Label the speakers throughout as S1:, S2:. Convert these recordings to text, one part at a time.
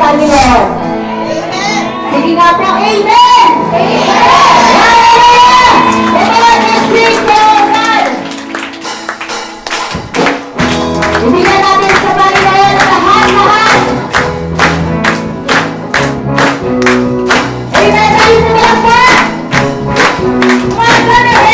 S1: Panginoon. Sige nga po, Amen! Hallelujah! Everyone can sing the Lord! Ibigyan natin sa Panginoon ang lahat-lahat. Amen! Tayo sa malakpak! Magpanahin!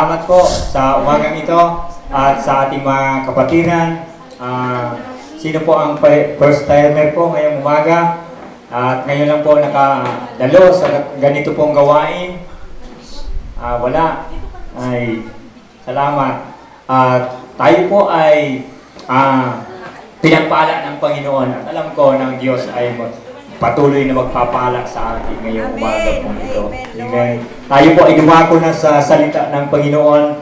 S2: salamat po sa umagang ito at sa ating mga kapatiran. Sino po ang first timer po ngayong umaga? At ngayon lang po nakadalo sa ganito pong gawain. Wala. Ay, salamat. At tayo po ay pinagpala ng Panginoon. At alam ko ng Diyos ay patuloy na magpapala sa atin ngayong umaga po ito. Amen. Tayo po ay dumako na sa salita ng Panginoon.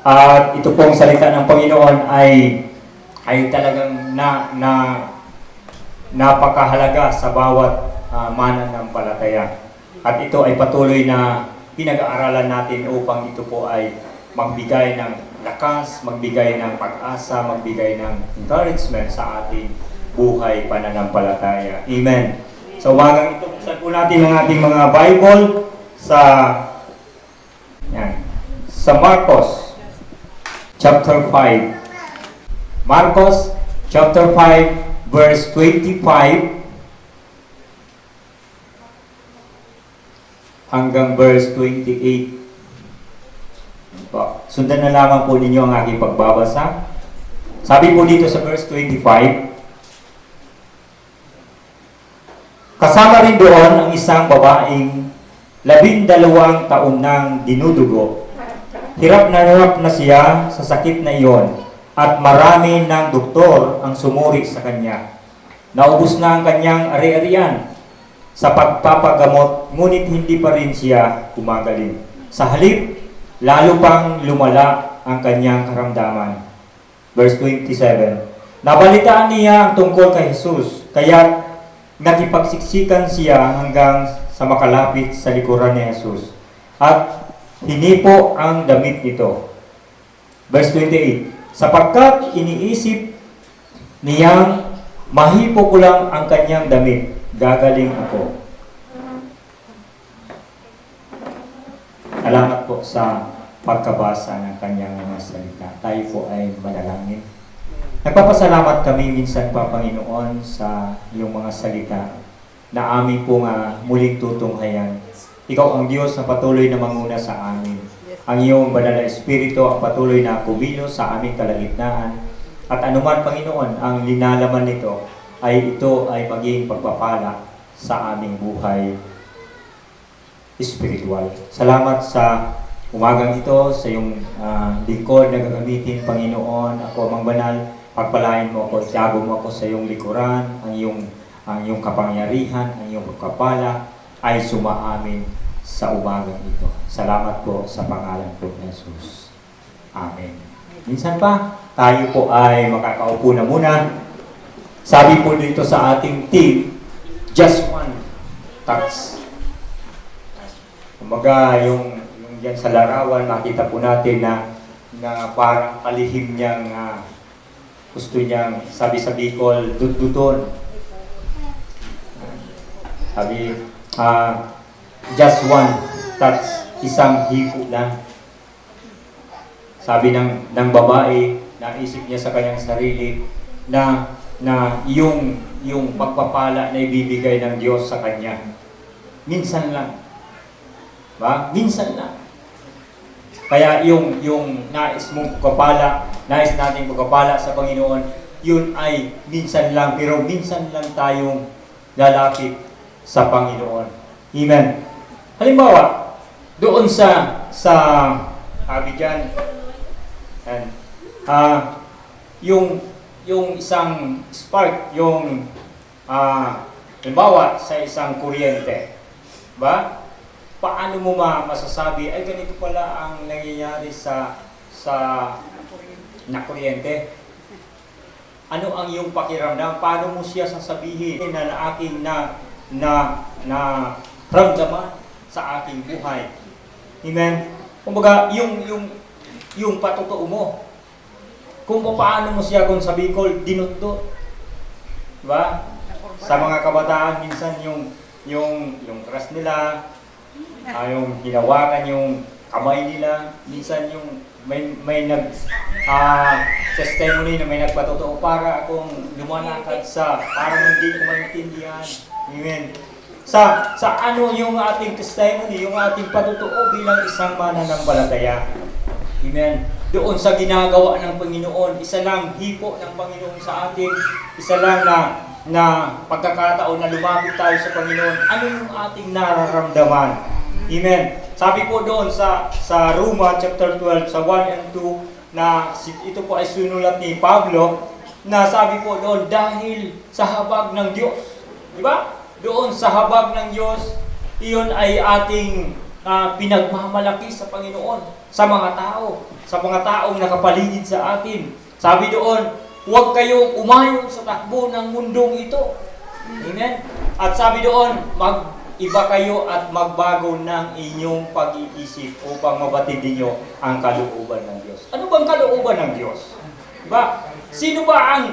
S2: At ito pong salita ng Panginoon ay talagang napakahalaga sa bawat mananampalataya. At ito ay patuloy na pinag-aaralan natin upang ito po ay magbigay ng lakas, magbigay ng pag-asa, magbigay ng encouragement sa ating buhay pananampalataya. Amen. So, umagang ito, buksan po natin ang ating mga Bible sa Marcos chapter 5. Marcos chapter 5 verse 25 hanggang verse 28. Sundan na lamang po ninyo ang aking pagbabasa. Sabi po dito sa verse 25, kasama rin doon ang isang babaeng 12 taon nang dinudugo. Hirap na siya sa sakit na iyon at marami ng doktor ang sumuri sa kanya. Naubos na ang kanyang ari-arian sa pagpapagamot, ngunit hindi pa rin siya gumagaling. Sa halip, lalo pang lumala ang kanyang karamdaman. Verse 27, nabalitaan niya ang tungkol kay Jesus, kaya nakipagsiksikan siya hanggang sa makalapit sa likuran ni Jesus at hinipo ang damit nito. Verse 28, sapagkat iniisip niyang mahipo ko lang ang kanyang damit, gagaling ako. Salamat po sa pagkabasa ng kanyang mga salita. Tayo po ay manalangin. Nagpapasalamat kami minsan pa, Panginoon, sa iyong mga salita na amin po muling tutunghayan. Ikaw ang Diyos na patuloy na manguna sa amin. Ang iyong banal na Espiritu ang patuloy na kumilos sa aming kalagitnaan. At anuman, Panginoon, ang linalaman nito ay maging pagpapala sa aming buhay espiritual. Salamat sa umagang ito, sa iyong lingkod na gagamitin, Panginoon. Ako amang banal, pagpalain mo ako, tiyago mo ako sa iyong likuran, ang iyong kapangyarihan, ang iyong pagpapala ay sumaamin sa umagang ito. Salamat po sa pangalan po ni Jesus. Amen. Minsan pa, tayo po ay makakaupo na muna. Sabi po dito sa ating team, just one touch. Kumbaga, yung yan sa larawan, makita po natin na parang palihim niyang gusto niyang, sabi sa Bicol, duduton. Sabi, just one touch, isang hipo lang. Sabi ng babae, naisip niya sa kanyang sarili na yung pagpapala na ibibigay ng Diyos sa kanya. Minsan lang. Ba? Minsan lang. Kaya yung nais mong pagpapala, nais nating pagpapala sa Panginoon, yun ay minsan lang, pero minsan lang tayong lalapit sa Panginoon. Amen. Halimbawa, doon sa sabi dyan, yung isang spark, halimbawa sa isang kuryente, ba? Paano mo masasabi, ay ganito pala ang nangyayari sa kuryente? Ano ang iyong pakiramdam? Paano mo siya sasabihin na aking na ramdaman sa aking buhay? Amen? Kumbaga, yung patotoo mo. Kung paano mo siya kung sa Bicol, dinutdot. Diba? Sa mga kabataan, minsan yung crush nila, yung hinawakan yung kamay nila, minsan yung may testimony na may nagpatotoo para akong lumalakad sa parang hindi ko maintindihan. Amen. Sa ano yung ating testimony, yung ating patotoo bilang isang mananampalataya. Amen. Doon sa ginagawa ng Panginoon, isa lang hipo ng Panginoon sa atin, isa lang na pagkakataon na lumapit tayo sa Panginoon, ano yung ating nararamdaman? Amen. Sabi po doon sa Roma chapter 12, sa 1 and 2, na ito po ay sinulat ni Pablo, na sabi po doon, dahil sa habag ng Diyos. Di ba? Doon sa habag ng Diyos, iyon ay ating pinagmamalaki sa Panginoon, sa mga taong nakapaligid sa atin. Sabi doon, huwag kayong umayon sa takbo ng mundong ito. Amen? At sabi doon, mag-iba kayo at magbago ng inyong pag-iisip upang mabatid ninyo ang kalooban ng Diyos. Ano bang kalooban ng Diyos? Diba? Sino ba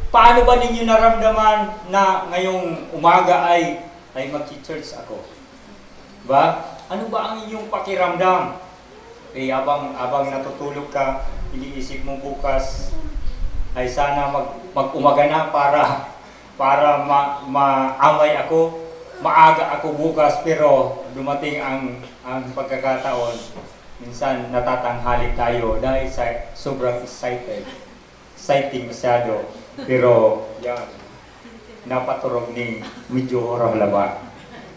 S2: paano ba ninyo naramdaman na ngayong umaga ay mag-church ako? Diba? Ano ba ang inyong pakiramdam? Eh, abang natutulog ka, iniisip mo bukas ay sana mag-umaga na para maamay ako, maaga ako bukas, pero dumating ang pagkakataon, minsan natatanghali tayo dahil sa sobrang exciting masyado, pero yan, napaturog ni medyo oral-laba.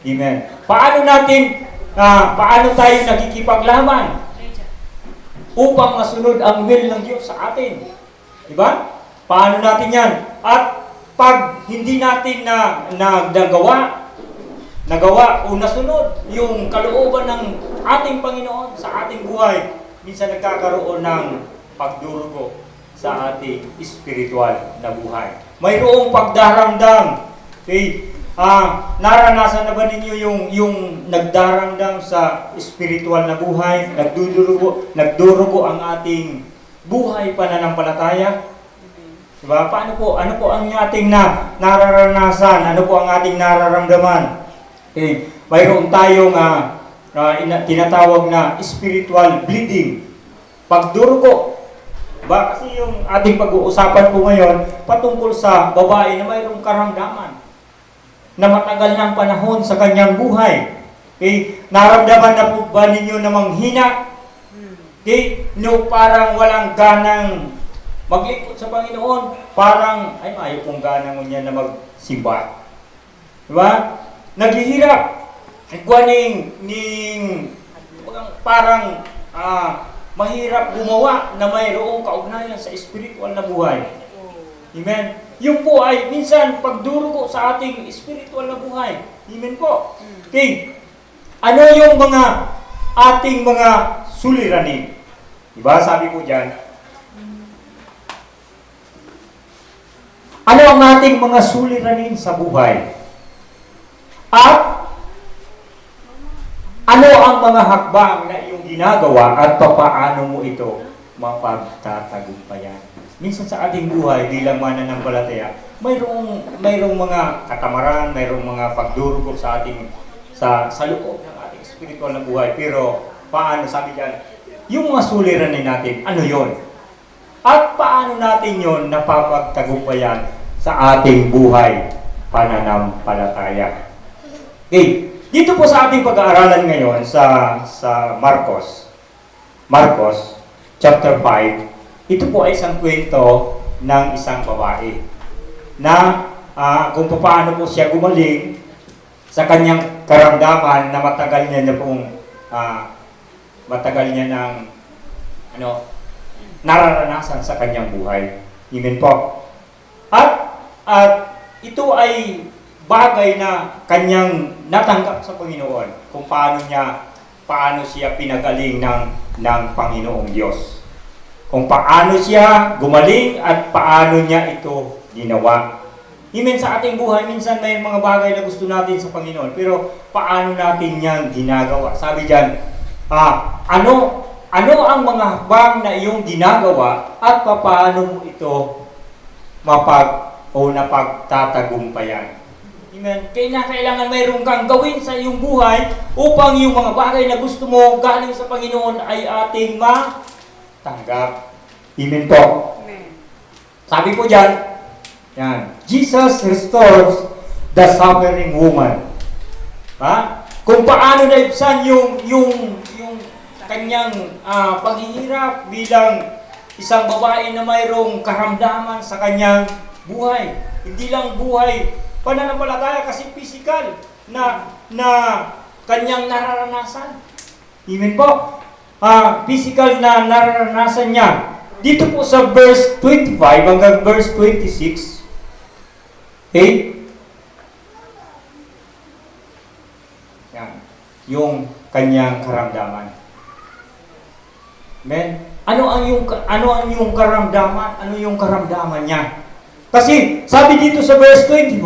S2: Amen. Paano tayo nakikipaglaban upang masunod ang will ng Diyos sa atin? Diba? Paano natin yan? At pag hindi natin nagawa o nasunod yung kalooban ng ating Panginoon sa ating buhay, minsan nagkakaroon ng pagdurugo sa ating spiritual na buhay. Mayroong pagdaramdam. Okay? Naranasan na ba ninyo yung nagdaramdam sa spiritual na buhay, nagdurugo ang ating buhay pananampalataya? Diba? Ano po ang ating nararanasan? Ano po ang ating nararamdaman? Okay. Mayroon tayong tinatawag na spiritual bleeding. Pagdurugo. Diba? Kasi yung ating pag-uusapan po ngayon patungkol sa babae na mayroong karamdaman na matagal ng panahon sa kanyang buhay. Okay? Naramdaman na po ba ninyo na manghina? Okay? No, parang walang ganang maglingkod sa Panginoon. Parang, ayaw kong ganang niya na magsimba. Diba? Naghihirap. Parang mahirap gumawa na mayroong kaugnayan sa spiritual na buhay. Amen? Yung po ay minsan pagdurugo sa ating spiritual na buhay. Amen po. Okay. Ano yung ating mga suliranin? Diba? Sabi ko dyan. Ano ang ating mga suliranin sa buhay? At ano ang mga hakbang na iyong ginagawa at papaano mo ito mapagtatagumpayan? Minsan sa ating buhay bilang mananampalataya, mayroong mga katamaran, mayroong mga pagdurugo sa ating sa loob ng ating spiritual na buhay. Pero paano, sabi diyan, yung mga suliranin natin, ano yon? At paano natin yon napapagtagumpayan sa ating buhay pananampalataya? Okay, dito po sa ating pag-aaralan ngayon sa Marcos chapter 5. Ito po ay isang kwento ng isang babae na kung paano po siya gumaling sa kanyang karamdaman na matagal niya nararanasan sa kanyang buhay. Amen po. At ito ay bagay na kanyang natanggap sa Panginoon kung paano siya pinagaling ng Panginoong Diyos. Kung paano siya gumaling at paano niya ito ginawa. Amen, sa ating buhay, minsan may mga bagay na gusto natin sa Panginoon, pero paano natin yan ginagawa? Sabi diyan, ano ang mga hakbang na iyong ginagawa at paano mo ito napagtatagumpayan? Amen. Kailangan mayroon kang gawin sa iyong buhay upang yung mga bagay na gusto mo galing sa Panginoon ay ating tanggap. Amen po. Amen. Sabi po dyan, Jesus restores the suffering woman. Kung paano naibsan yung kanyang paghihirap bilang isang babae na mayroong karamdaman sa kanyang buhay. Hindi lang buhay pananampalataya kasi physical na kanyang nararanasan. Amen po. Physical na nararanasan niya. Dito po sa verse 25 hanggang verse 26. Okay? Yan. Yung kanyang karamdaman. Amen? Ano ang yung karamdaman? Ano yung karamdaman niya? Kasi sabi dito sa verse 25,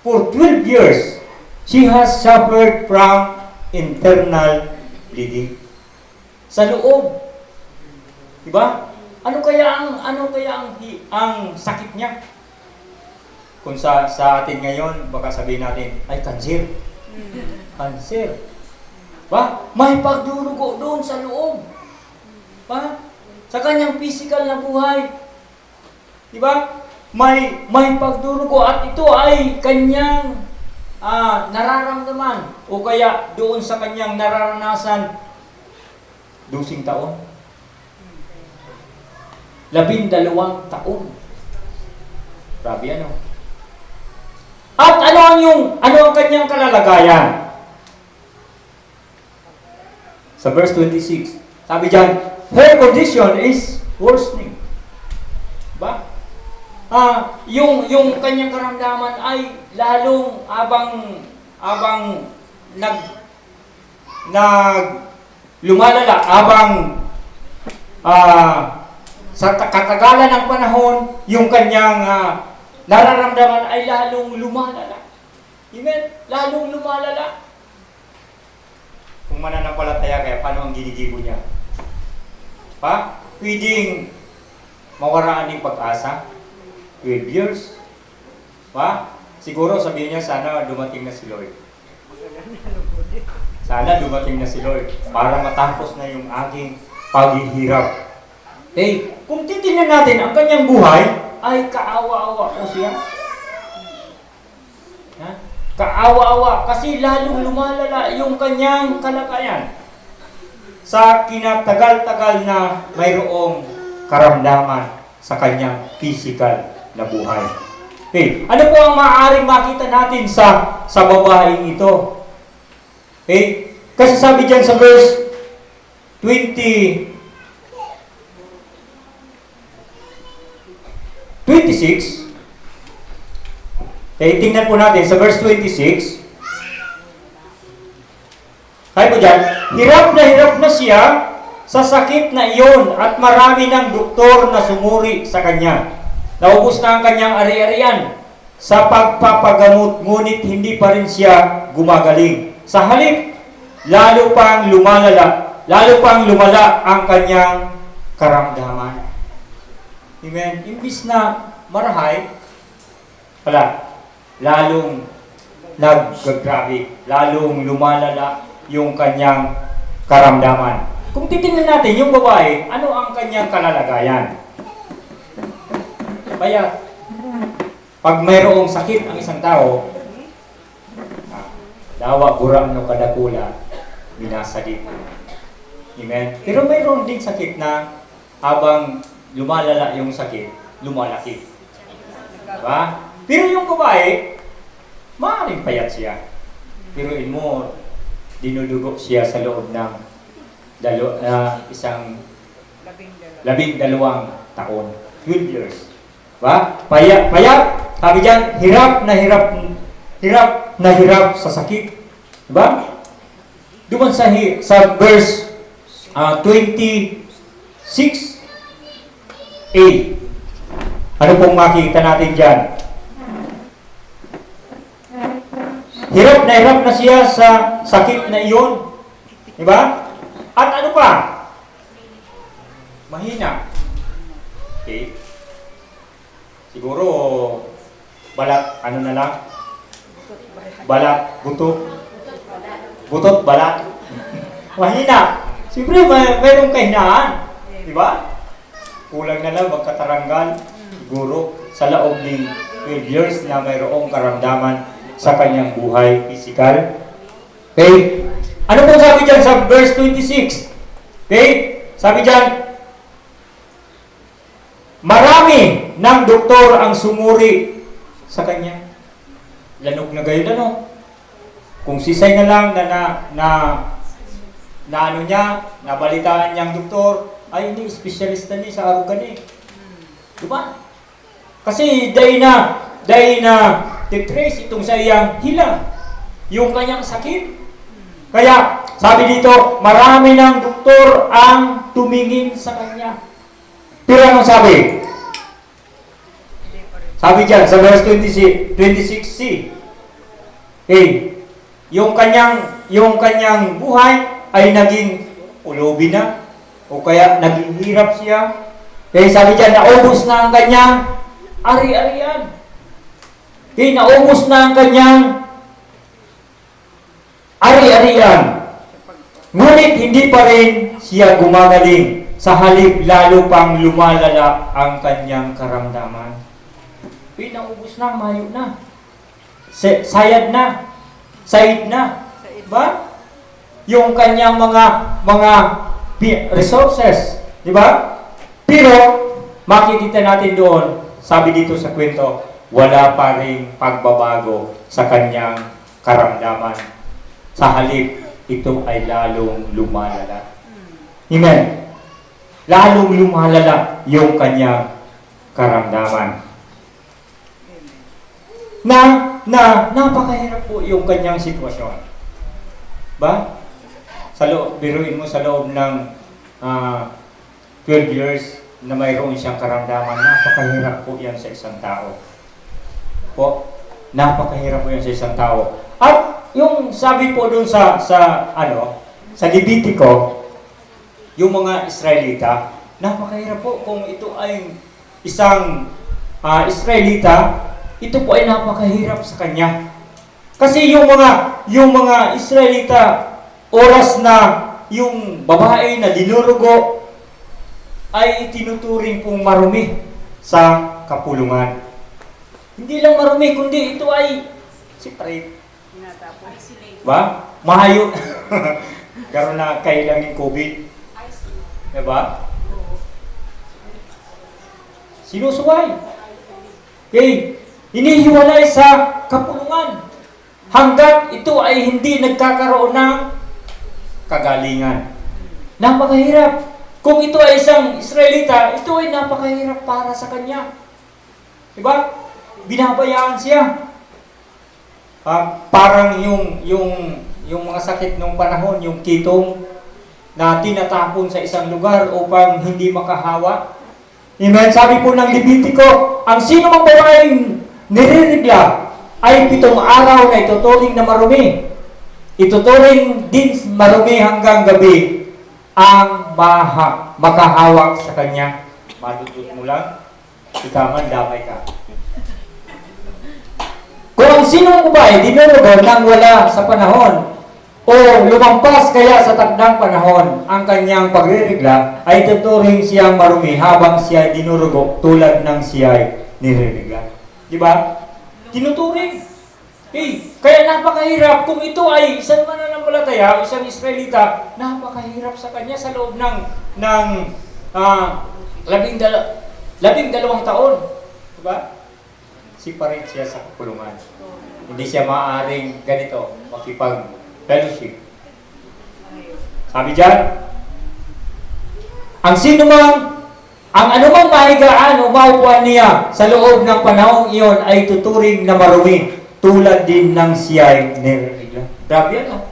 S2: for 12 years, she has suffered from internal bleeding. Sa loob. Diba? Ano kaya ang sakit niya? Kung sa atin ngayon, baka sabihin natin, ay cancer. Cancer. Ba? May pagdurugo doon sa loob. Ba? Sa kanyang physical na buhay. Diba? May pagdurugo at ito ay kanyang nararamdaman o kaya doon sa kanyang nararanasan 12 taon. 12 taon. Grabe ano. At ano ang kanyang kalalagayan? Sa verse 26, sabi diyan, her condition is worsening. Ba? Yung kanyang karamdaman ay lalong abang lumalala, sa katagalan ng panahon, yung kanyang nararamdaman ay lalong lumalala. Amen? Lalong lumalala. Kung mananampalataya kaya, paano ang ginigibo niya? Pa? Pwedeng mawaraan ng pag-asa? 12 years? Pa? Siguro sabihin niya, sana dumating na si Lord. Sana dumating na si Lord para matapos na yung aking paghihirap. Eh, kung titingnan natin ang kanyang buhay, ay kaawa-awa po siya. Ha? Kaawa-awa kasi lalong lumalala yung kanyang kalagayan sa kinatagal-tagal na mayroong karamdaman sa kanyang physical na buhay. Okay. Ano po ang maaaring makita natin sa babaeng ito? Okay. Kasi sabi dyan sa verse 26, okay, tingnan po natin sa verse 26. Kaya po dyan, hirap na siya sa sakit na iyon at marami ng doktor na sumuri sa kanya. Naubos na ang kanyang ari-arian sa pagpapagamot, ngunit hindi pa rin siya gumagaling. Sa halip, lalo pang lumala ang kanyang karamdaman. Amen. Imbis na marahay, lalong naggagrabe, lalong lumalala yung kanyang karamdaman. Kung titingnan natin yung babae, ano ang kanyang kalalagayan? Kaya, pag mayroong sakit ang isang tao, dawa gurang no kadakula, minasadit. Amen? Pero mayroon din sakit na habang lumalala yung sakit, lumalaki. Diba? Pero yung babae, maaaring payat siya. Pero mo, dinudugo siya sa loob ng isang 12 taon. 12 years. Diba? Payat, sabi dyan, hirap na hirap sa sakit. Diba? Duman sa verse 26a. Ano pong makikita natin dyan? Hirap na siya sa sakit na iyon. Diba? At ano pa? Mahina. Okay. Siguro, balat, ano na lang? Balat, butot. Butot, balat. Mahina. Siyempre, mayroong kahinaan. Diba? Kulang na lang magkataranggal. Siguro, sa loob ng 12 years na mayroong karamdaman sa kanyang buhay, physical. Okay? Ano po sabi dyan sa verse 26? Okay? Sabi dyan, marami ng doktor ang sumuri sa kanya. Lanog na gayon, ano? Kung sisay na lang na ano niya, nabalitaan niyang doktor, ay hindi, espesyalista niya sa arugan eh. Diba? Kasi dahil na titrace itong sa iyang hila, yung kanyang sakit. Kaya, sabi dito, marami ng doktor ang tumingin sa kanya. Pero anong sabi? Sabi dyan, sa verse 26c, yung kanyang buhay ay naging ulubi na, o kaya naging hirap siya. Kaya sabi dyan, naubos na ang kanyang ari-arian. Kaya naubos na ang kanyang ari-arian. Ngunit hindi pa rin siya gumagaling. Sa halip, lalo pang lumalala ang kanyang karamdaman. Kaya naubos na, mayo na. Sayad na. Said na. Diba? Yung kanyang mga resources. Diba? Pero, makikita natin doon, sabi dito sa kwento, wala pa ring pagbabago sa kanyang karamdaman. Sa halip, ito ay lalong lumalala. Amen. Lalong lumalala yung kanyang karamdaman. Napakahirap po yung kanyang sitwasyon. Ba? Biruin mo sa loob ng 12 years na mayroon siyang karamdaman, napakahirap po yan sa isang tao. Po, napakahirap po yan sa isang tao. At yung sabi po doon sa Levitico, yung mga Israelita, napakahirap po kung ito ay isang Israelita, ito po ay napakahirap sa kanya. Kasi yung mga Israelita, oras na yung babae na dinurugo ay tinuturing pong marumi sa kapulungan. Hindi lang marumi, kundi ito ay separate. Ba? Mahayo. Karoon na kailang yung COVID. Diba? Sinusuway. Okay. Inihiwalay sa kapulungan. Hanggat ito ay hindi nagkakaroon ng kagalingan. Napakahirap. Kung ito ay isang Israelita, ito ay napakahirap para sa kanya. Diba? Binabayaan siya. Parang yung mga sakit nung panahon, yung kitong na tinatapon sa isang lugar upang hindi makahawa. Amen. Sabi po ng Levitico, ang sino mang babaeng niririgla ay 7 araw na ituturing na marumi. Ituturing din marumi hanggang gabi ang makahawak sa kanya. Madudot mo lang, ikaman, damay ka. Kung ang sinong babae dinurugan nang wala sa panahon o lumampas kaya sa takdang panahon ang kanyang pagririgla, ay tuturing siyang marumi habang siya ay dinurugo tulad ng siya ay niririgla. Diba? Tinuturing. Okay. Kaya napakahirap kung ito ay isang mananampalataya, isang Israelita, napakahirap sa kanya sa loob ng 12 taon. Diba? Separate siya sa kapulungan. Hindi siya maaaring ganito, makipag-fellowship. Sabi dyan, ang anumang mahigaan o maupuan niya sa loob ng panahong iyon ay tuturing na marumi, tulad din ng siya'y niririgla. Grabe yan, oh.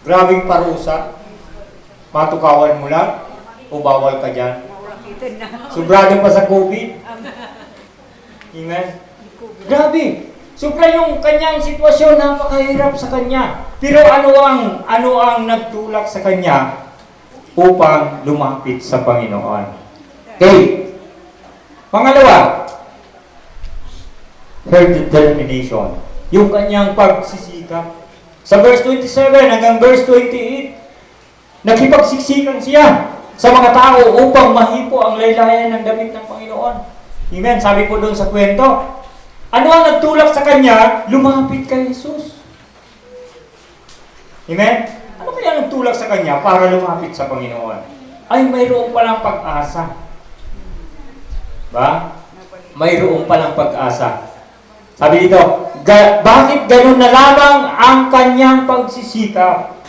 S2: Grabing parusa. Matukawan mo lang o bawal ka dyan. Sobrado pa sa COVID. Amen. Grabe. Sobra yung kanyang sitwasyon, napakahirap sa kanya. Pero ano ang nagtulak sa kanya upang lumapit sa Panginoon? Okay. Pangalawa, her determination. Yung kanyang pagsisikap. Sa verse 27 hanggang verse 28, nakipagsiksikan siya sa mga tao upang mahipo ang laylayan ng damit ng Panginoon. Amen. Sabi po doon sa kwento, ano ang nagtulak sa kanya? Lumapit kay Jesus. Amen? Ano kaya ang tulak sa kanya para lumapit sa Panginoon? Ay, mayroong palang pag-asa. Ba? Mayroong palang pag-asa. Sabi dito, bakit ganun na lamang ang kanyang pagsisikap?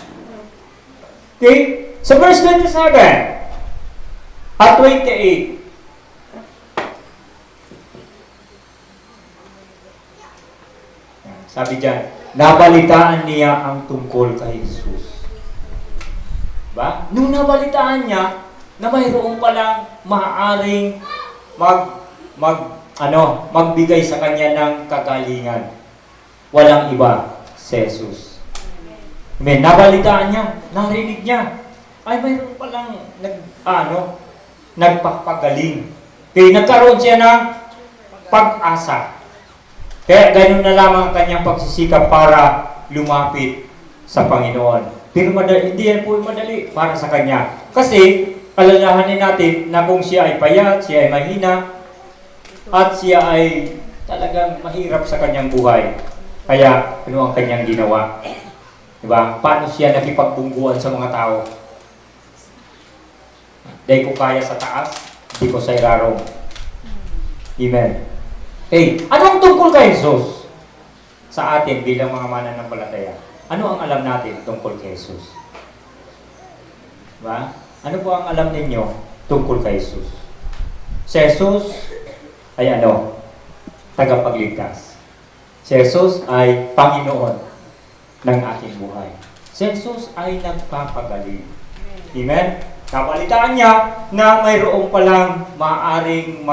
S2: Okay? Sa verse 27 at 28, sabi dyan, nabalitaan niya ang tungkol kay Jesus. Ba? Nung nabalitaan niya na mayroong palang maaaring magbigay sa kanya ng kagalingan. Walang iba, si Jesus. Amen. Nabalitaan niya, narinig niya. Ay, mayroon palang nagpapagaling. Kaya nagkaroon siya ng pag-asa. Kaya ganun na lamang ang kanyang pagsisikap para lumapit sa Panginoon. Pero hindi yan po madali para sa kanya. Kasi, alalahanin natin na kung siya ay payat, siya ay mahina, at siya ay talagang mahirap sa kanyang buhay. Kaya, ano ang kanyang ginawa? Diba? Paano siya nakipagbungguan sa mga tao? Dahil ko kaya sa taas, hindi ko sa irarong. Amen. Hey, anong tungkol kay Jesus sa atin bilang mga mananampalataya? Ano ang alam natin tungkol kay Jesus? Diba? Ano po ang alam ninyo tungkol kay Jesus? Si Jesus ay ano? Tagapagligtas. Si Jesus ay Panginoon ng ating buhay. Si Jesus ay nagpapagaling. Amen? Nabalitaan niya na mayroong palang maaaring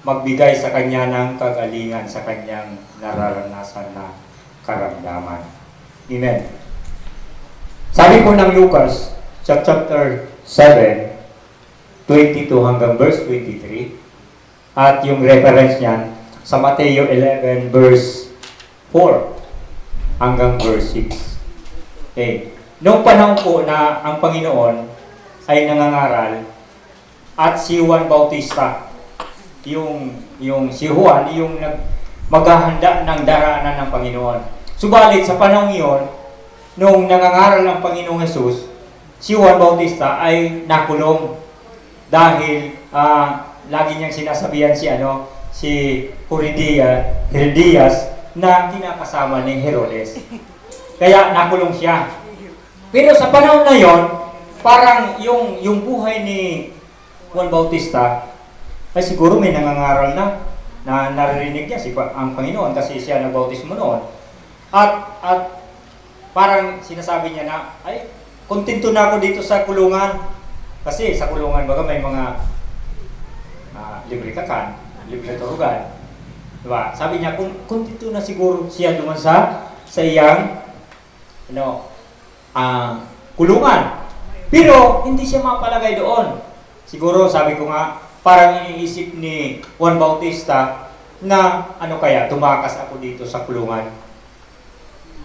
S2: magbigay sa kanya ng kagalingan sa kanyang nararanasan na karamdaman. Amen. Sabi po ng Lucas, chapter 7, 22 hanggang verse 23, at yung reference niyan sa Mateo 11, verse 4 hanggang verse 6. Okay. Noong panahon po na ang Panginoon ay nangangaral at si Juan Bautista, yung si Juan, yung maghahanda ng daraanan ng Panginoon. Subalit sa panahon iyon, nung nangangaral ng Panginoong Jesus, si Juan Bautista ay nakulong dahil lagi niyang sinasabihan si Herodias na kinakasama ni Herodes. Kaya nakulong siya. Pero sa panahon na yon, parang yung buhay ni Juan Bautista ay siguro may nangangaral na naririnig niya ang Panginoon kasi siya nagbautismo noon. At parang sinasabi niya na, ay, kontento na ako dito sa kulungan. Kasi sa kulungan baga may mga libre kakan, libre turugan. Diba? Sabi niya, kontento na siguro siya duman sa iyang kulungan. Pero hindi siya mapalagay doon. Siguro, sabi ko nga, parang iniisip ni Juan Bautista na tumakas ako dito sa kulungan.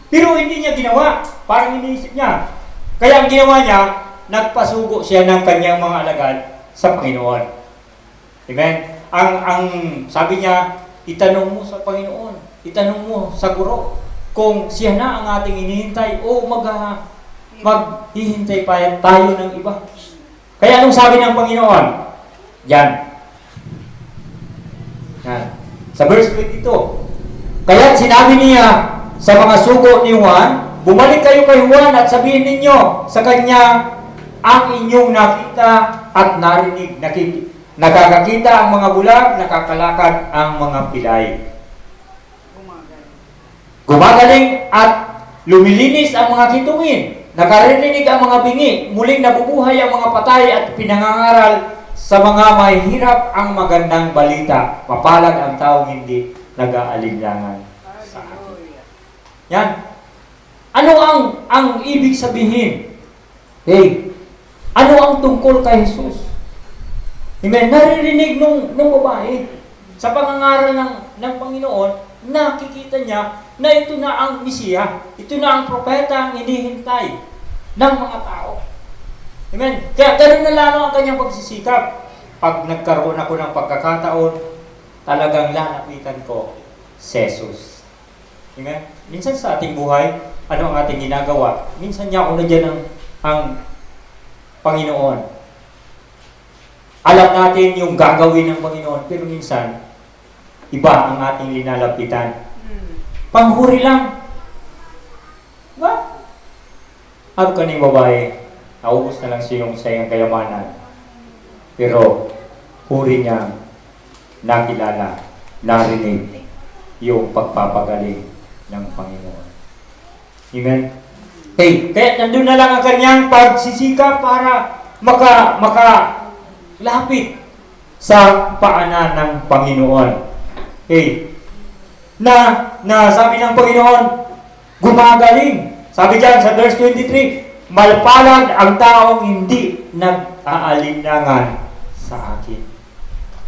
S2: Pero hindi niya ginawa. Parang iniisip niya. Kaya ang ginawa niya, nagpasugo siya ng kanyang mga alagad sa Panginoon. Amen? Ang sabi niya, itanong mo sa Panginoon, itanong mo sa guro, kung siya na ang ating inihintay o maghihintay pa tayo ng iba. Kaya anong sabi ng Panginoon? Yan. Sa verse 22. Kaya sinabi niya sa mga sugo ni Juan, bumalik kayo kay Juan at sabihin ninyo sa kanya ang inyong nakita at narinig. Nakakakita ang mga bulag, nakakalakad ang mga pilay. Gumagaling at lumilinis ang mga kitungin. Nakarinig ang mga bingi. Muling nabubuhay ang mga patay at pinangangaral sa mga mahihirap ang magandang balita. Mapalad ang taong hindi nag-aalinlangan sa atin. Yan. Ano ang ibig sabihin? Hey, ano ang tungkol kay Jesus? Amen. Naririnig nung babae sa pangangaral ng Panginoon, nakikita niya na ito na ang Mesiya, ito na ang propeta ang hinihintay ng mga tao. Amen. Kaya ganun na lamang ang kanyang pagsisikap. Pag nagkaroon ako ng pagkakataon, talagang lalapitan ko si Jesus. Amen? Minsan sa ating buhay, ano ang ating ginagawa? Minsan niya ako na dyan ang Panginoon. Alam natin yung gagawin ng Panginoon, pero minsan, iba ang ating linalapitan. Panghuri lang. Diba? Ang kaning babae, naubos na lang sa iyong kayamanan. Pero, huri niya, nakilala, narinig yung pagpapagaling ng Panginoon. Amen? Hey, kaya nandun na lang ang kanyang pagsisika para makalapit sa paanan ng Panginoon. Hey, na sabi ng Panginoon, gumagaling. Sabi dyan sa verse 23, malpalad ang taong hindi nag-aalinlangan sa akin.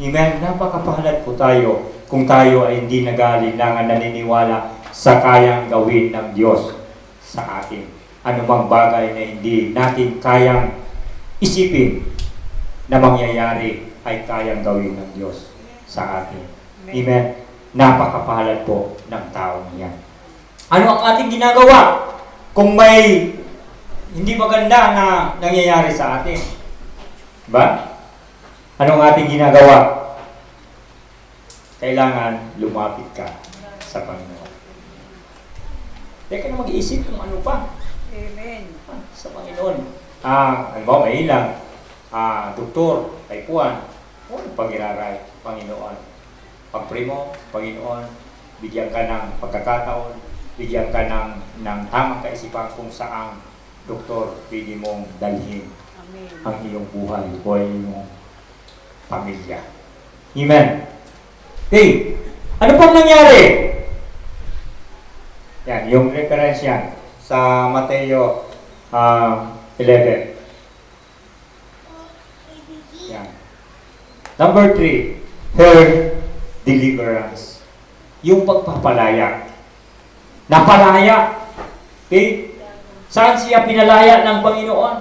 S2: Amen? Napakapalad po tayo kung tayo ay hindi nag-aalinlangan, naniniwala sa kayang gawin ng Diyos sa atin. Anumang bagay na hindi natin kayang isipin na mangyayari ay kayang gawin ng Diyos sa atin. Amen? Napakapalad po ng taong yan. Ano ang ating ginagawa kung may hindi maganda na nangyayari sa atin? Diba? Ano ang ating ginagawa? Kailangan lumapit ka sa Panginoon. Hindi ka na mag-iisip kung ano pa.
S3: Amen.
S2: Sa Panginoon. Halimbawa, may ilang doktor, kaypuan, pag-iraray, Panginoon. Pag-pray mo, Panginoon, bigyan ka ng pagkakataon, bigyan ka ng tamang kaisipan kung saang doktor pwede mong dalhin
S3: Amen.
S2: ang iyong buhay o iyong pamilya. Amen. Okay, ano pong nangyari? Yan, yung reference yan sa Mateo 11. Yan. Number 3, her deliverance. Yung pagpapalaya. Napalaya. Okay? Saan siya pinalaya ng Panginoon?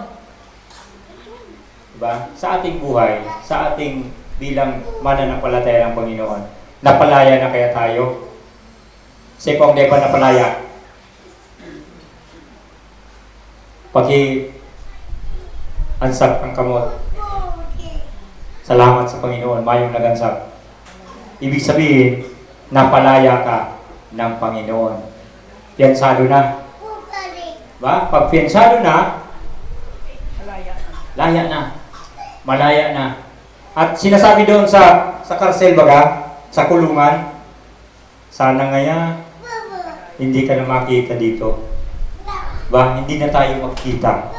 S2: Diba? Sa ating buhay, sa ating bilang mananampalataya ng Panginoon, napalaya na kaya tayo? Kasi kung di pa napalaya, ansap ang kamot. Salamat sa Panginoon, mayong nagansap. Ibig sabihin, napalaya ka ng Panginoon. Piyansado na. Ba? Pag piyansado na, laya na. Malaya na. At sinasabi doon sa karsel baga, sa kulungan, sana ngaya, hindi ka na makita dito. Ba? Hindi na tayo magkita.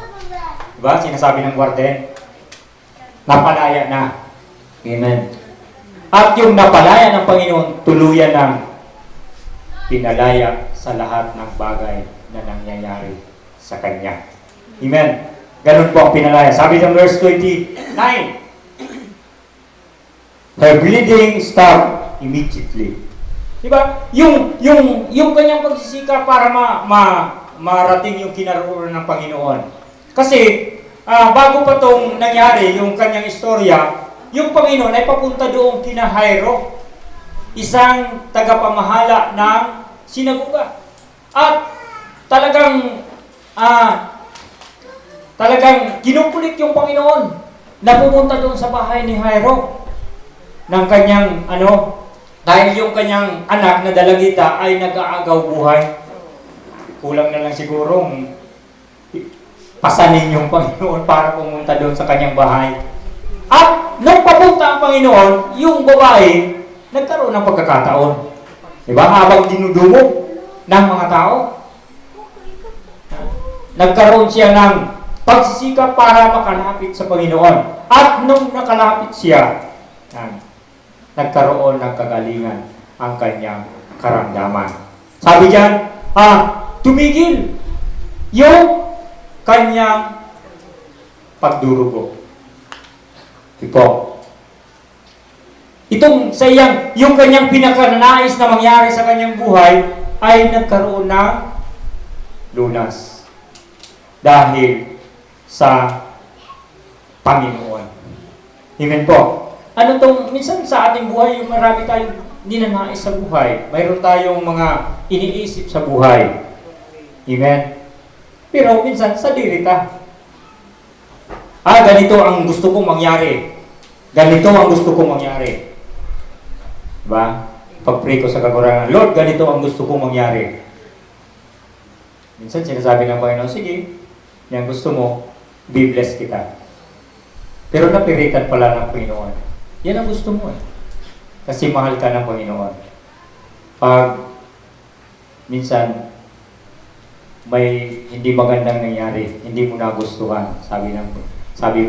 S2: Diba? Sinasabi ng warden, napalaya na. Amen. At yung napalaya ng Panginoon, tuluyan ng pinalaya sa lahat ng bagay na nangyayari sa Kanya. Amen. Ganun po ang pinalaya. Sabi ng verse 29, her bleeding stopped immediately. Diba? Yung kanyang pagsisika para marating yung kinaroonan ng Panginoon. Kasi, bago pa itong nangyari, yung kanyang istorya, yung Panginoon ay papunta doon kina Jairo, isang tagapamahala ng sinagoga. At talagang kinukulit yung Panginoon na pumunta doon sa bahay ni Jairo ng kanyang dahil yung kanyang anak na dalagita ay nag-aagaw buhay. Kulang na lang sigurong pasanin yung Panginoon para pumunta doon sa kanyang bahay. At nung papunta ang Panginoon, yung babae nagkaroon ng pagkakataon. Diba? Habang dinudumog ng mga tao, nagkaroon siya ng pagsisikap para makalapit sa Panginoon. At nung nakalapit siya, nagkaroon ng kagalingan ang kanyang karamdaman. Sabi diyan, tumigil yung kanyang pagdurugo. Ito. Itong sayang, yung kanyang pinakananais na mangyari sa kanyang buhay ay nagkaroon ng lunas. Dahil sa Panginoon. Amen po. Ano tong, minsan sa ating buhay, yung marami tayong ninanais sa buhay. Mayroon tayong mga iniisip sa buhay. Amen? Pero minsan, salirita. Ganito ang gusto kong mangyari. Ganito ang gusto kong mangyari. Diba? Pag-pray ko sa kakurangan, Lord, ganito ang gusto kong mangyari. Minsan sinasabi ng Panginoon, sige, yan gusto mo, be-bless kita. Pero napiritan pala ng Panginoon. Yan ang gusto mo eh. Kasi mahal ka ng Panginoon. Pag minsan may hindi magandang nangyari, hindi mo nagustuhan, sabi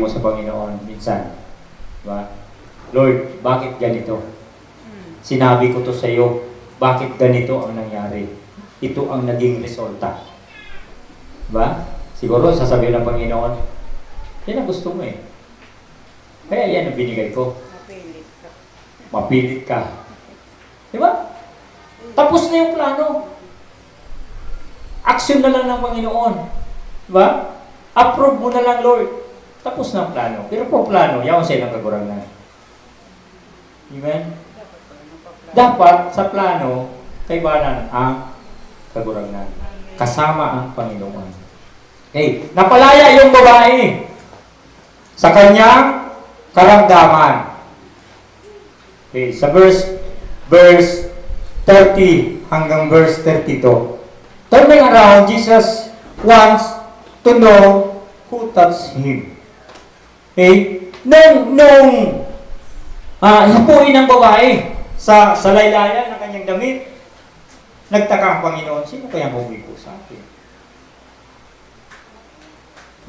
S2: mo sa Panginoon minsan, diba? Lord, bakit ganito? Sinabi ko to sa iyo, bakit ganito ang nangyari? Ito ang naging resulta. Diba? Siguro sasabihin ng Panginoon, yan ang gusto mo eh. Kaya yan ang binigay ko. Mapilit ka. Diba? Tapos na yung plano. Action na lang ng Panginoon. Diba? Approve mo na lang, Lord. Tapos na ang plano. Pero po plano, yaon sa ilang kagurangan. Amen? Dapat sa plano, kaibanan ang kagurangan. Kasama ang Panginoon. Okay. Napalaya yung babae sa kanyang karamdaman. Okay, sa verse 30 hanggang verse 32. Turning around, Jesus wants to know who touched him. Okay? Nung hipuin ng babae sa laylayan ng kanyang damit, nagtaka ang Panginoon, sino kaya humipo sa akin?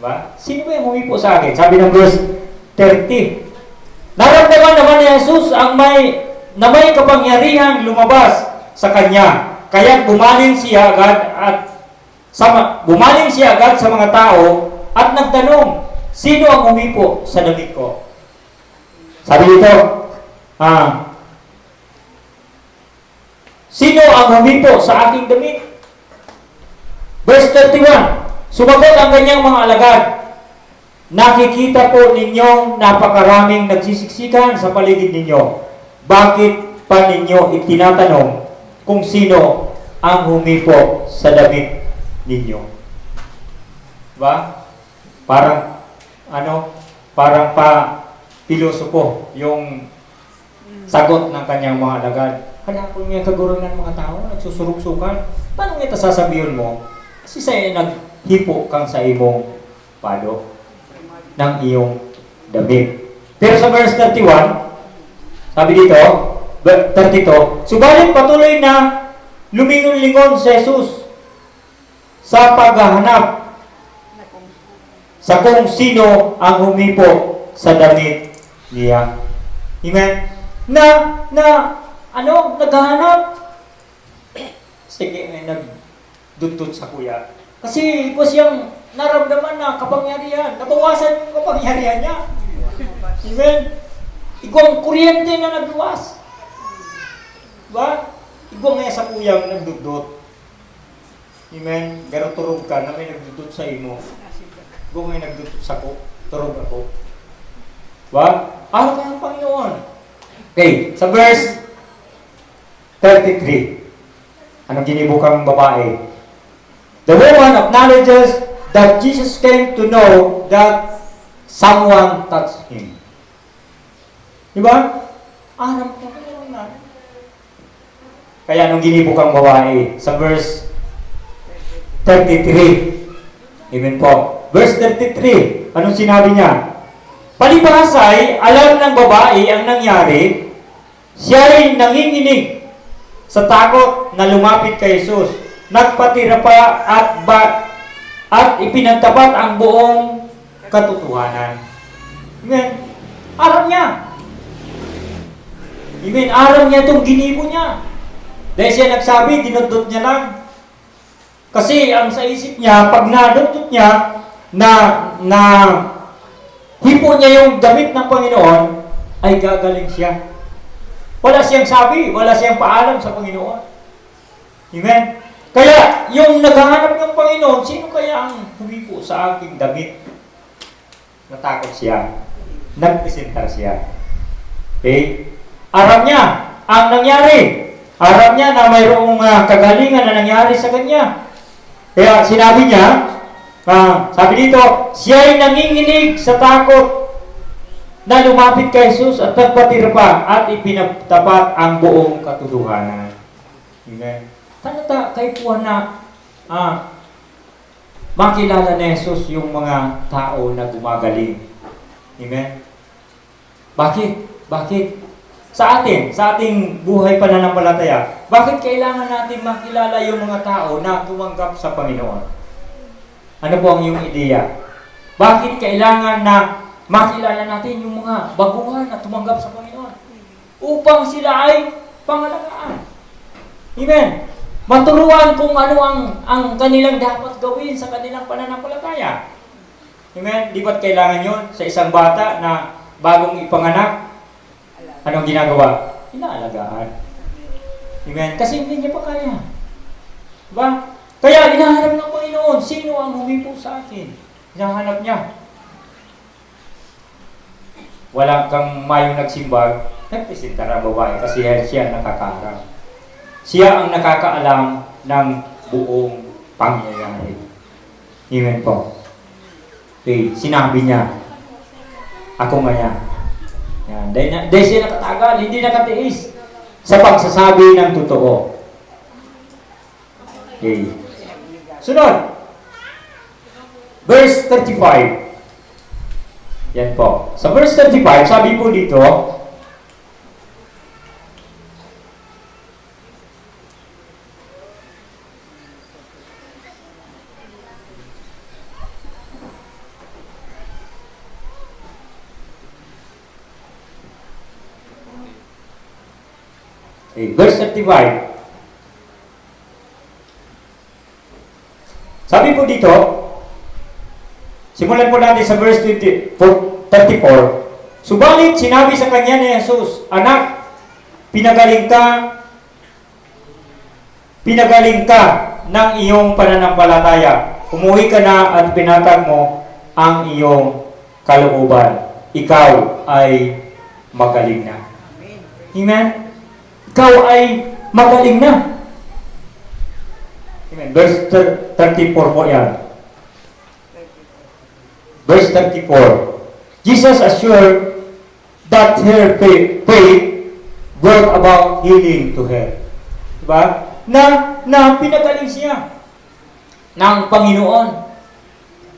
S2: Diba? Sino kaya humipo sa akin? Sabi ng verse 30. Naramdaman naman ni Jesus na may kapangyarihang lumabas sa kanya. Kaya bumaling siya agad sa mga tao at nagtanong, sino ang humipo sa damit ko? Sabi dito, sino ang humipo sa aking damit? Verse 31, sumagot ang kanyang mga alagad, nakikita po ninyong napakaraming nagsisiksikan sa paligid ninyo. Bakit pa ninyo itinatanong kung sino ang humipo sa damit ninyo? Diba? Parang pa pilosopo yung sagot ng kanyang mga alagad. Hanapon niya kagurangan ng mga tao, nagsusurok-sukan. Paano nga sasabihin mo? Kasi sa'yo naghipo kang sa imong palo ng iyong damit. Pero sa verse 31, sabi dito, 32, subalit patuloy na lumingon-lingon si Jesus sa paghahanap sa kung sino ang humipo sa damit niya. Amen? Naghahanap. Sige, nagdudtot sa kuya. Kasi ito siyang naramdaman na kapangyarihan. Nabawasan yung kapangyarihan niya. Amen? Ikaw ang kuryente na nagluwas. Diba? Ikaw nga sa kuyang nagdudot. Amen? Pero turog ka na may nagdudot sa imo. Ikaw nga nagdudot sa ko. Turog ako. Diba? Araw ka ng Panginoon. Okay, sa verse 33. Anong ginibukang babae? The woman acknowledges that Jesus came to know that someone touched him. Diba? Aram ko na. Kaya anong ginibukang babae? Sa verse 33. Amen po. Verse 33. Anong sinabi niya? Palibhasay, alam ng babae ang nangyari. Siya ay nanginginig sa takot na lumapit kay Jesus. Nagpatira pa at ipinagtapat ang buong katotohanan. Amen. Aram niya. Amen. Aram niya itong ginibo niya. Dahil siya nagsabi, dinudot niya lang. Kasi ang sa isip niya, pag nadudot niya, na hipo niya yung damit ng Panginoon, ay gagaling siya. Wala siyang sabi, wala siyang paalam sa Panginoon. Amen. Kaya, yung naghahanap ng Panginoon, sino kaya ang humipo sa aking damit? Natakot siya. Nagpresentar siya. Okay? Aram niya ang nangyari. Harap niya na mayroong kagalingan na nangyari sa kanya. Kaya sinabi niya, sabi dito, siya'y nanginginig sa takot na lumapit kay Jesus at nagpatira pa at ipinatapat ang buong katotohanan. Amen. Tanata kay puwan na makilala ni Jesus yung mga tao na gumagaling. Amen. Bakit? Bakit? Sa ating buhay pananampalataya, bakit kailangan natin makilala yung mga tao na tumanggap sa Panginoon? Ano po ang iyong ideya? Bakit kailangan na makilala natin yung mga baguhan na tumanggap sa Panginoon? Upang sila ay pangalagaan. Amen. Maturuan kung ano ang kanilang dapat gawin sa kanilang pananampalataya. Amen. Di ba't kailangan yun sa isang bata na bagong ipanganak? Anong ginagawa? Inaalagaan. Amen. Kasi hindi niya pa kaya. Diba? Kaya hinahanap ng Panginoon, sino ang humipo sa akin? Hinahanap niya. Wala kang mayong nagsimbag, nagpresentara babae kasi siya ang nakakaharap. Siya ang nakakaalam ng buong pangyayari. Amen po. Okay, sinabi niya, ako nga yan. Dahil siya nakatagal, hindi nakatiis sa pagsasabi ng totoo. Okay. Sunod. Verse 35. Yan po. Sa verse 35, sabi po dito, verse 35. Sabi po dito, simulan po natin sa verse 34. Subalit, sinabi sa kanya ni Jesus, anak, pinagaling ka ng iyong pananampalataya. Umuwi ka na at pinatag mo ang iyong kalooban. Ikaw ay magaling na. Amen? Ikaw ay magaling na. Amen. Verse 34 po yan. Verse 34. Jesus assured that her faith brought about healing to her. Diba? Na pinagaling siya ng Panginoon.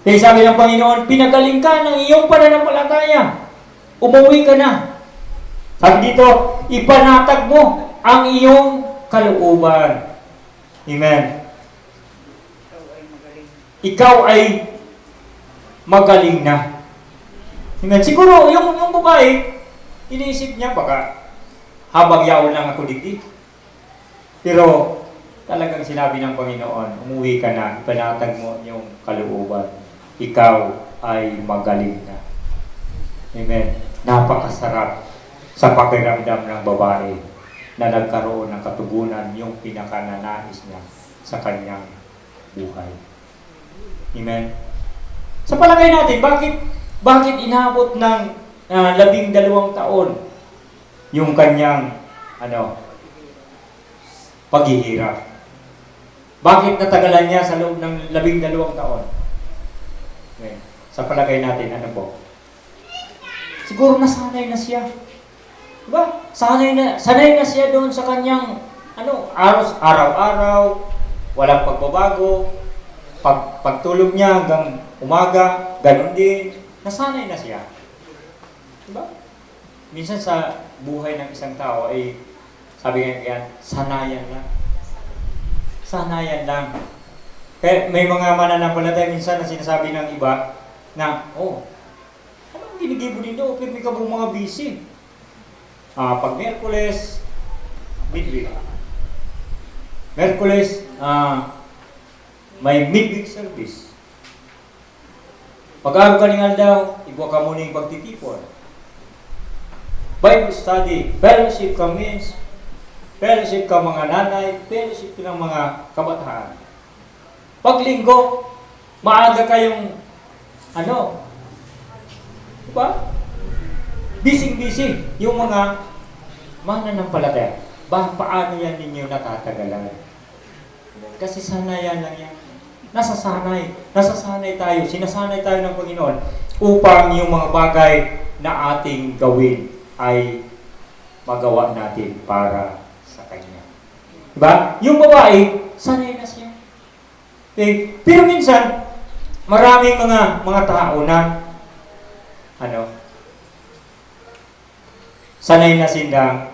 S2: Kaya sabi ng Panginoon, pinagaling ka ng iyong pananampalataya. Umuwi ka na. Sabi dito, ipanatag mo ang iyong kalooban. Amen. Ikaw ay magaling na. Amen. Siguro, yung babae, iniisip niya, baka habang yaon lang ako digdi. Pero, talagang sinabi ng Panginoon, umuwi ka na, ipanatag mo yung kalooban. Ikaw ay magaling na. Amen. Napakasarap sa pakiramdam ng babae na nagkaroon ng katugunan yung pinakananais niya sa kanyang buhay. Amen. Sa palagay natin, bakit inabot ng 12 taon yung kanyang paghihirap? Bakit natagalan niya sa loob ng 12 taon? Amen. Sa palagay natin, ano po? Siguro nasanay na siya. Diba? Sanay na siya doon sa kanyang araw-araw, walang pagbabago, pagtulog niya hanggang umaga, ganun din, nasanay na siya. Diba? Minsan sa buhay ng isang tao ay, sabi nga yan, sanayan lang. Sanayan lang. Kaya may mga mananampalataya minsan na sinasabi ng iba na, anong ginigibo nito? Pero may kabong mga busy. Pag Merkules, midweek. Merkules, may midweek service. Pag-araw ka ng daw, ibuwa ka muna yung pagtitipon. Bible study, fellowship ka means, fellowship ka mga nanay, fellowship ka ng mga kabataan. Pag linggo, maaga kayong, diba? Busy yung mga mananampalataya. paano yan ninyo natatagalan? Kasi sanayan lang yan. Nasasanay tayo, sinasanay tayo ng Panginoon upang yung mga bagay na ating gawin ay magawa natin para sa Kanya. Diba? Yung babae, sanay na siya. Okay? Pero minsan, maraming mga tao na sanay na silang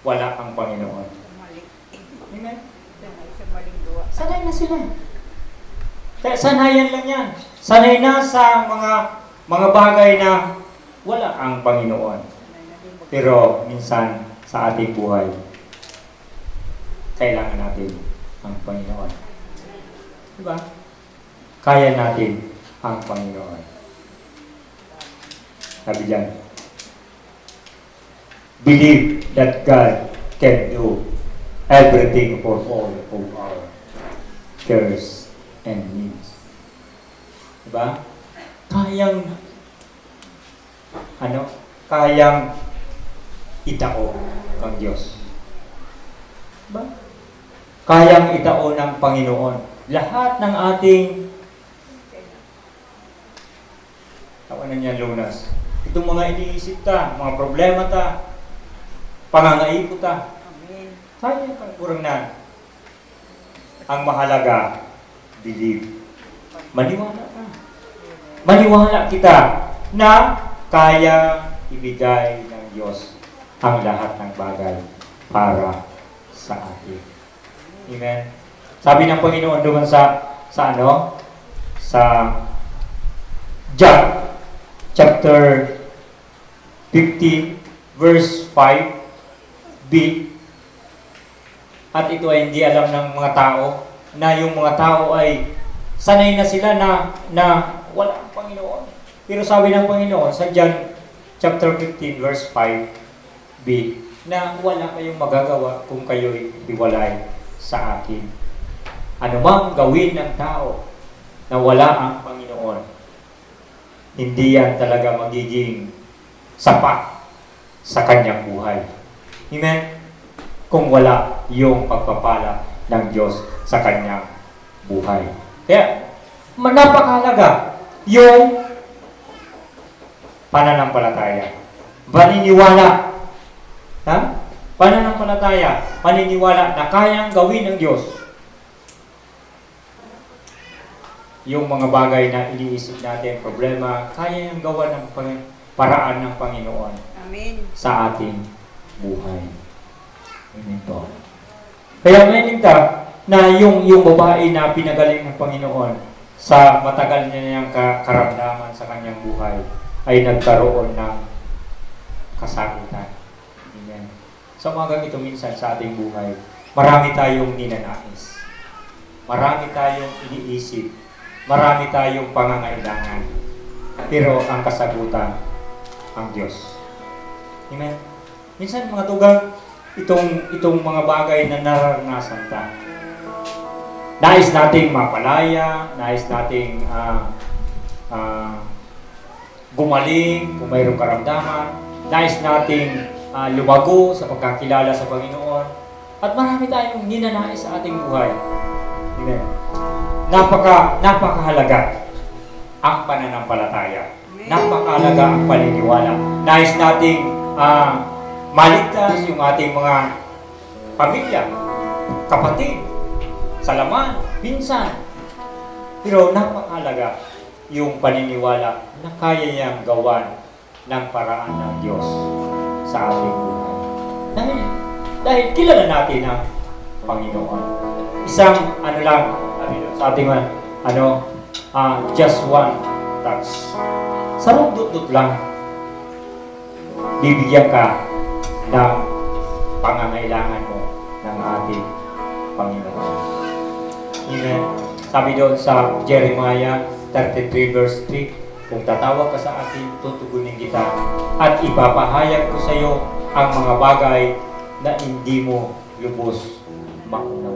S2: wala ang Panginoon. Amen? Sanay na sila. Kaya sanayan lang yan. Sanay na sa mga bagay na wala ang Panginoon. Pero minsan sa ating buhay, kailangan natin ang Panginoon. Diba? Kaya natin ang Panginoon. Sabi dyan, believe that God can do everything for all of our cares and needs. Diba? Kayang itao ng Diyos. Diba? Kayang itao ng Panginoon. Lahat ng ating tawanan niya lunas. Itong mga iniisip ta, mga problema ta, pangangaipot ta. Kaya kurang na. Ang mahalaga, believe. Maniwala ka. Maniwala kita na kaya ibigay ng Diyos ang lahat ng bagay para sa atin. Amen. Sabi ng Panginoon doon sa John chapter 15 verse 5b, at ito ay hindi alam ng mga tao, na yung mga tao ay sanay na sila na wala ang Panginoon. Pero sabi ng Panginoon sa John chapter 15 verse 5b, na wala kayong magagawa kung kayo'y hiwalay sa akin. Ano mang gawin ng tao na wala ang Panginoon, hindi yan talaga magiging sapat sa kanyang buhay. Amen? Kung wala yung pagpapala ng Diyos sa kanyang buhay. Kaya, napakahalaga yung pananampalataya. Paniniwala. Ha? Pananampalataya. Paniniwala na kayang gawin ng Diyos yung mga bagay na iniisip natin, problema, kaya yung gawa ng paraan ng Panginoon. Amen. Sa ating buhay. Amen po. Kaya ngayon na yung babae na pinagaling ng Panginoon sa matagal niya niyang karamdaman sa kanyang buhay ay nagkaroon ng kasagutan. Amen. Sa umagang ito minsan sa ating buhay, marami tayong ninanais. Marami tayong iniisip. Marami tayong pangangailangan. Pero ang kasagutan, ang Diyos. Amen. Minsan mga tugang, itong mga bagay na nararanasan ta. Nais nating mapalaya, nais nating gumaling kung mayroong karamdaman, nais nating lumago sa pagkakilala sa Panginoon, at marami tayong ninanais sa ating buhay. Amen. Napakahalaga ang pananampalataya. Napakahalaga ang paniniwala. Nais nating maligtas yung ating mga pamilya, kapatid, salaman, pinsan. Pero napakahalaga yung paniniwala na kaya niyang gawan ng paraan ng Diyos sa ating buhay. Dahil kilala natin ang Panginoon. Isang sa ating just one touch. Sarap-dut-dut lang, bibigyan ka ng pangangailangan mo ng ating Panginoon. Amen. Sabi doon sa Jeremiah 33 verse 3, kung tatawag ka sa akin, tutugunin kita, at ipapahayag ko sa iyo ang mga bagay na hindi mo lubos makunawa.